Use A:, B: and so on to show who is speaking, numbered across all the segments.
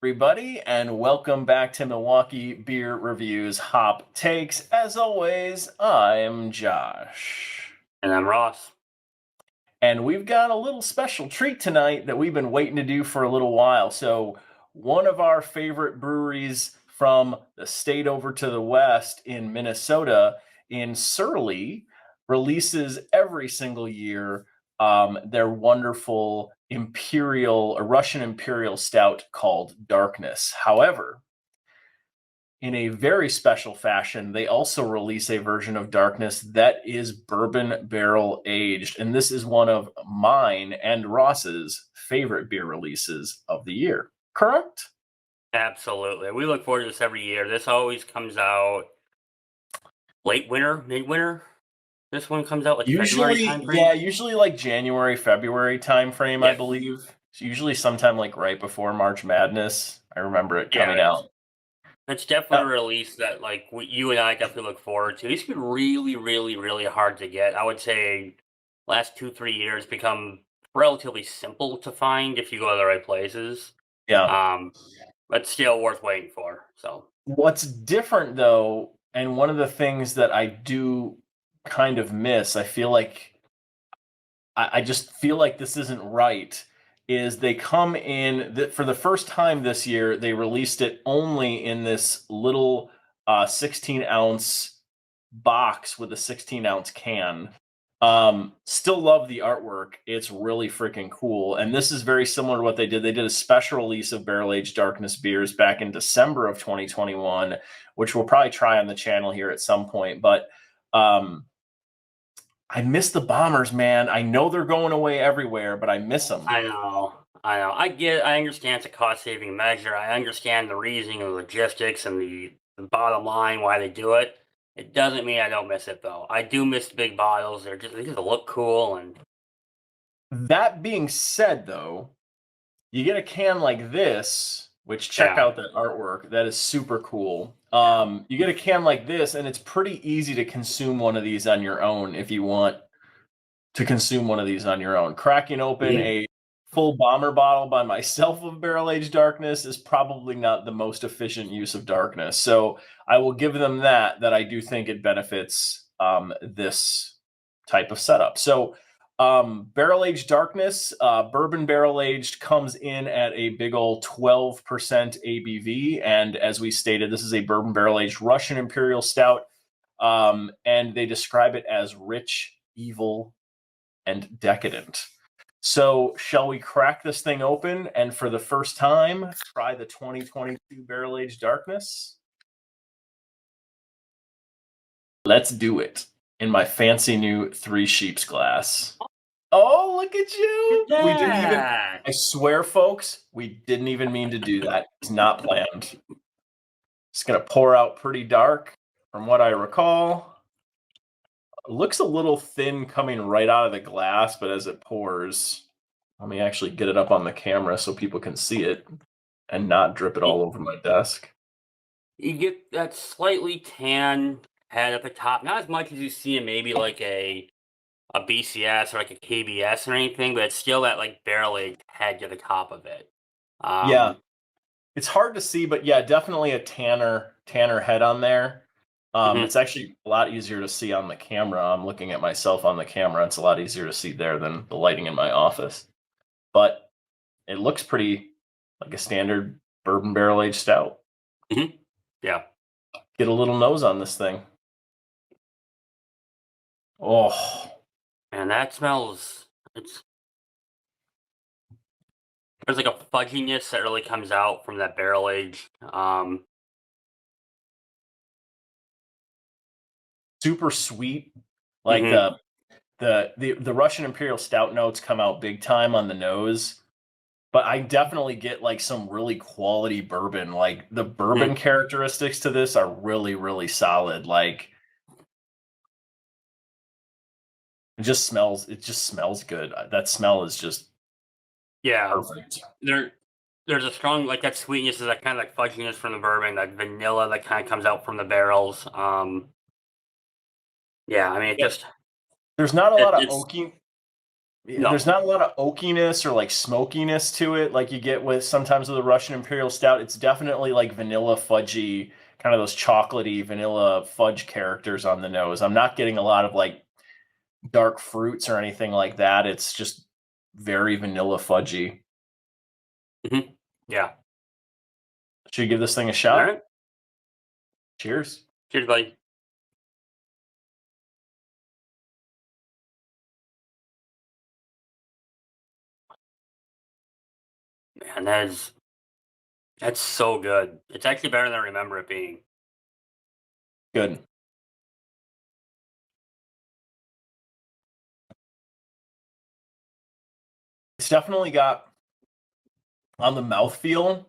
A: Everybody, and welcome back to Milwaukee Beer Reviews Hop Takes. As always, I'm Josh.
B: And I'm Ross.
A: And we've got a little special treat tonight that we've been waiting to do for a little while. So, one of our favorite breweries from the state over to the west in Minnesota, in Surly, releases every single year their wonderful Russian Imperial Stout called Darkness. However, in a very special fashion, they also release a version of Darkness that is bourbon barrel aged. And this is one of mine and Ross's favorite beer releases of the year. Correct?
B: Absolutely. We look forward to this every year. This always comes out late winter, midwinter. This one comes out like February timeframe.
A: Usually like January, February timeframe, I
B: Yeah.
A: believe. It's usually sometime like right before March Madness. I remember it
B: Yeah,
A: coming out.
B: it's definitely a release that you and I definitely look forward to. These been really, really, really hard to get. I would say last 2, 3 years become relatively simple to find if you go to the right places.
A: Yeah.
B: Um, but still worth waiting for. So
A: What's different though, and one of the things that I do kind of miss, I just feel like this isn't right, is they come in that for the first time this year, they released it only in this little 16-ounce box with a 16-ounce can. Still love the artwork. It's really freaking cool. And this is very similar to what they did. They did a special release of Barrel Aged Darkness beers back in December of 2021, which we'll probably try on the channel here at some point. But I miss the Bombers, man. I know they're going away everywhere, but I miss them.
B: I know. I understand it's a cost saving measure. I understand the reasoning and logistics and the bottom line why they do it. It doesn't mean I don't miss it though. I do miss the big bottles. They just look cool and
A: That being said, though, you get a can like this, which check
B: yeah.
A: out that artwork. That is super cool. You get a can like this, and it's pretty easy to consume one of these on your own if you want to consume one of these on your own. Cracking open
B: Mhm.
A: a full bomber bottle by myself of Barrel Aged Darkness is probably not the most efficient use of darkness. So I will give them that I do think it benefits this type of setup. So Barrel Aged Darkness, bourbon barrel aged, comes in at a big old 12% ABV. And as we stated, this is a bourbon barrel aged Russian Imperial Stout. And they describe it as rich, evil, and decadent. So, shall we crack this thing open and for the first time try the 2022 Barrel Aged Darkness? Let's do it in my fancy new Three Sheeps glass. Oh, look at you! We didn't even,
B: Yeah.
A: I swear, folks, we didn't even mean to do that. It's not planned. It's going to pour out pretty dark from what I recall. It looks a little thin coming right out of the glass, but as it pours, let me actually get it up on the camera so people can see it and not drip it
B: You,
A: all over my desk.
B: you get that slightly tan head at the top. Not as much as you see in maybe like a BCS or like a KBS or anything, but it's still that like barrel aged head to the top of it.
A: Yeah,
B: Um,
A: it's hard to see, but yeah, definitely a tanner head on there.
B: mhm.
A: It's actually a lot easier to see on the camera. I'm looking at myself on the camera. It's a lot easier to see there than the lighting in my office. But it looks pretty like a standard bourbon barrel aged stout.
B: Mhm. Yeah.
A: Get a little nose on this thing. Oh,
B: And that smells there's like a fudginess that really comes out from that barrel age.
A: super sweet. Like
B: Mhm.
A: the Russian Imperial Stout notes come out big time on the nose, but I definitely get like some really quality bourbon. Like the bourbon
B: Mhm.
A: characteristics to this are really, really solid. Like it just smells good. That smell is just
B: Yeah.
A: perfect.
B: There there's a strong like that sweetness is that kind of like fudginess from the bourbon, that vanilla that kind of comes out from the barrels. Yeah, I mean it
A: Yeah.
B: just
A: There's not a lot of
B: it's
A: oaky.
B: No.
A: there's not a lot of oakiness or like smokiness to it like you get with sometimes with the Russian Imperial Stout. It's definitely like vanilla fudgy, kind of those chocolatey vanilla fudge characters on the nose. I'm not getting a lot of like dark fruits or anything like that. It's just very vanilla fudgy.
B: Hmm. Yeah.
A: Should you give this thing a
B: All
A: shot?
B: right.
A: Cheers.
B: Cheers, buddy. Man, that's so good. It's actually better than I remember it being.
A: Good. It's definitely got on the mouthfeel.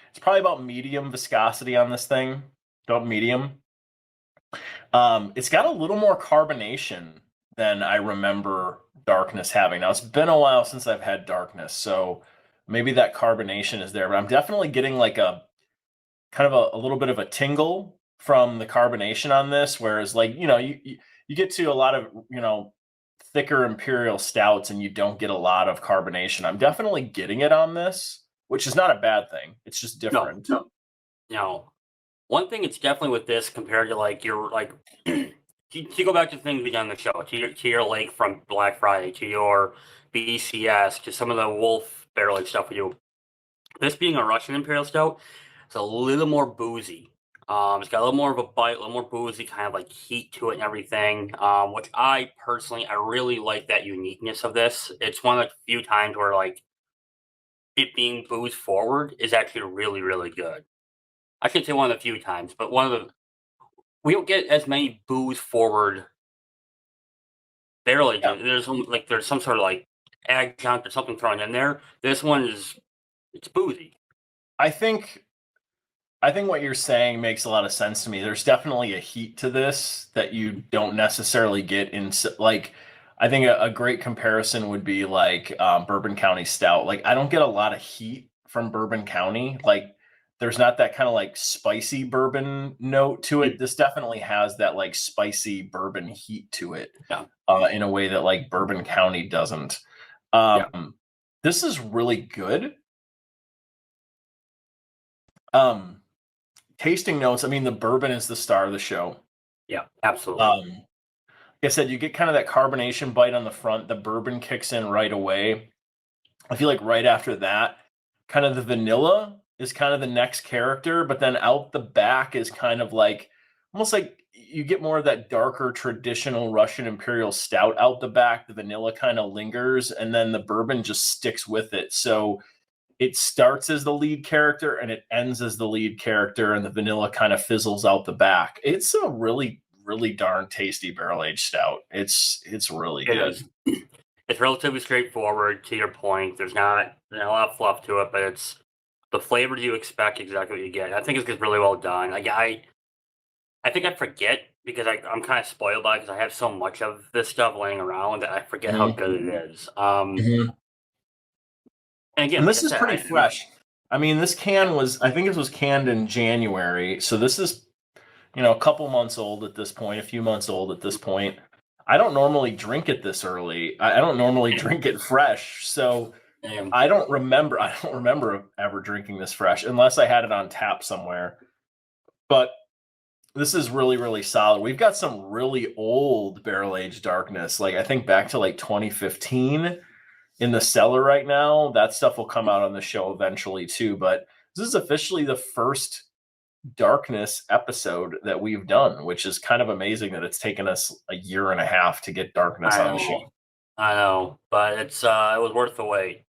A: It's probably about medium viscosity on this thing. About medium. It's got a little more carbonation than I remember darkness having. Now it's been a while since I've had darkness, so maybe that carbonation is there, but I'm definitely getting like a kind of a little bit of a tingle from the carbonation on this. Whereas like, you get to a lot of, thicker imperial stouts and you don't get a lot of carbonation. I'm definitely getting it on this, which is not a bad thing. It's just
B: No,
A: different.
B: no. One thing it's definitely with this compared to like your like to go back to things we done on the show, to your lake from Black Friday, to your BCS, to some of the Wolf barrel aged stuff we do. This being a Russian Imperial Stout, it's a little more boozy. It's got a little more of a bite, a little more boozy, kind of like heat to it and everything. Which I personally, I really like that uniqueness of this. It's one of the few times where like it being booze forward is actually really, really good. I should say one of the few times, but one of the we don't get as many booze forward barrel
A: Yeah.
B: ages. There's some sort of like adjunct or something thrown in there. This one is it's boozy.
A: I think I think what you're saying makes a lot of sense to me. There's definitely a heat to this that you don't necessarily get in like I think a great comparison would be like Bourbon County Stout. Like I don't get a lot of heat from Bourbon County. Like there's not that kind of like spicy bourbon note to it.
B: Mm,
A: This definitely has that like spicy bourbon heat to it
B: yeah,
A: in a way that like Bourbon County doesn't.
B: yeah,
A: This is really good. Um, Tasting notes. I mean, the bourbon is the star of the show.
B: yeah, absolutely.
A: Like I said, you get kind of that carbonation bite on the front. The bourbon kicks in right away. I feel like right after that, kind of the vanilla is kind of the next character, but then out the back is kind of like almost like you get more of that darker traditional Russian Imperial Stout out the back. The vanilla kind of lingers, and then the bourbon just sticks with it. So it starts as the lead character and it ends as the lead character, and the vanilla kind of fizzles out the back. It's a really, really darn tasty barrel aged stout. It's really
B: It
A: good.
B: is. It's relatively straightforward. To your point, there's not a lot of fluff to it, but it's the flavors you expect exactly what you get. I think it's just really well done. Like I think I forget because I'm kind of spoiled by it because I have so much of this stuff laying around that I forget how
A: Mhm,
B: good it is.
A: mhm.
B: And again,
A: And
B: like I
A: this is
B: said,
A: pretty fresh. I mean, this can was, I think it was canned in January. So this is, a couple months old at this point, a few months old at this point. I don't normally drink it this early. I don't normally drink it fresh. So
B: um,
A: I don't remember ever drinking this fresh unless I had it on tap somewhere. But this is really, really solid. We've got some really old barrel aged darkness. Like I think back to like 2015 in the cellar right now. That stuff will come out on the show eventually too. But this is officially the first darkness episode that we've done, which is kind of amazing that it's taken us a year and a half to get darkness
B: I
A: on the show.
B: know, I know, but it was worth the wait.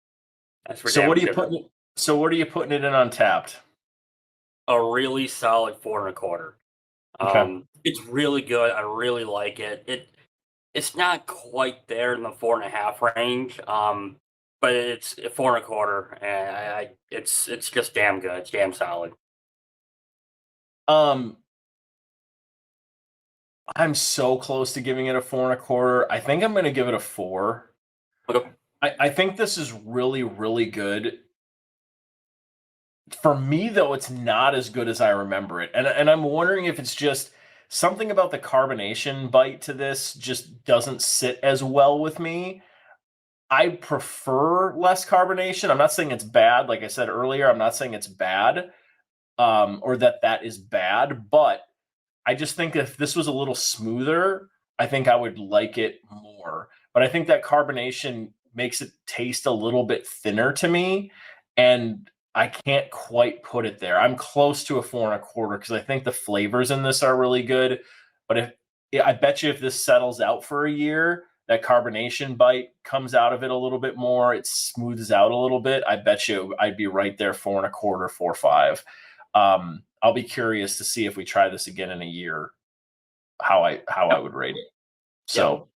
B: That's for
A: So
B: damn
A: what are you
B: sure.
A: putting? So what are you putting it in on Tapped?
B: A really solid 4 and a quarter.
A: Okay.
B: It's really good. I really like it. It's not quite there in the 4.5 range. But it's a 4 and a quarter, and it's just damn good. It's damn solid.
A: Um, I'm so close to giving it a 4.25. I think I'm going to give it a 4.
B: Okay.
A: I think this is really, really good. For me, though, it's not as good as I remember it. And I'm wondering if it's just something about the carbonation bite to this just doesn't sit as well with me. I prefer less carbonation. I'm not saying it's bad. Like I said earlier, I'm not saying it's bad, or that is bad, but I just think if this was a little smoother, I think I would like it more. But I think that carbonation makes it taste a little bit thinner to me, and I can't quite put it there. I'm close to a 4.25 because I think the flavors in this are really good. But I bet you if this settles out for a year, that carbonation bite comes out of it a little bit more. It smooths out a little bit. I bet you I'd be right there, 4.25, 4.5. I'll be curious to see if we try this again in a year, how I would rate it. So,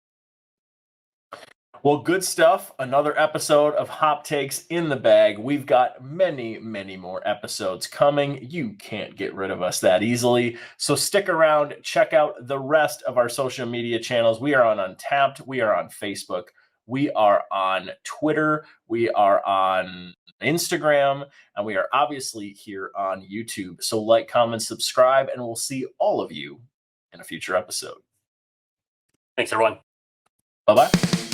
A: well, good stuff. Another episode of Hop Takes in the bag. We've got many, many more episodes coming. You can't get rid of us that easily. So stick around. Check out the rest of our social media channels. We are on Untapped. We are on Facebook. We are on Twitter. We are on Instagram. And we are obviously here on YouTube. So like, comment, subscribe, and we'll see all of you in a future episode.
B: Thanks, everyone.
A: Bye-bye.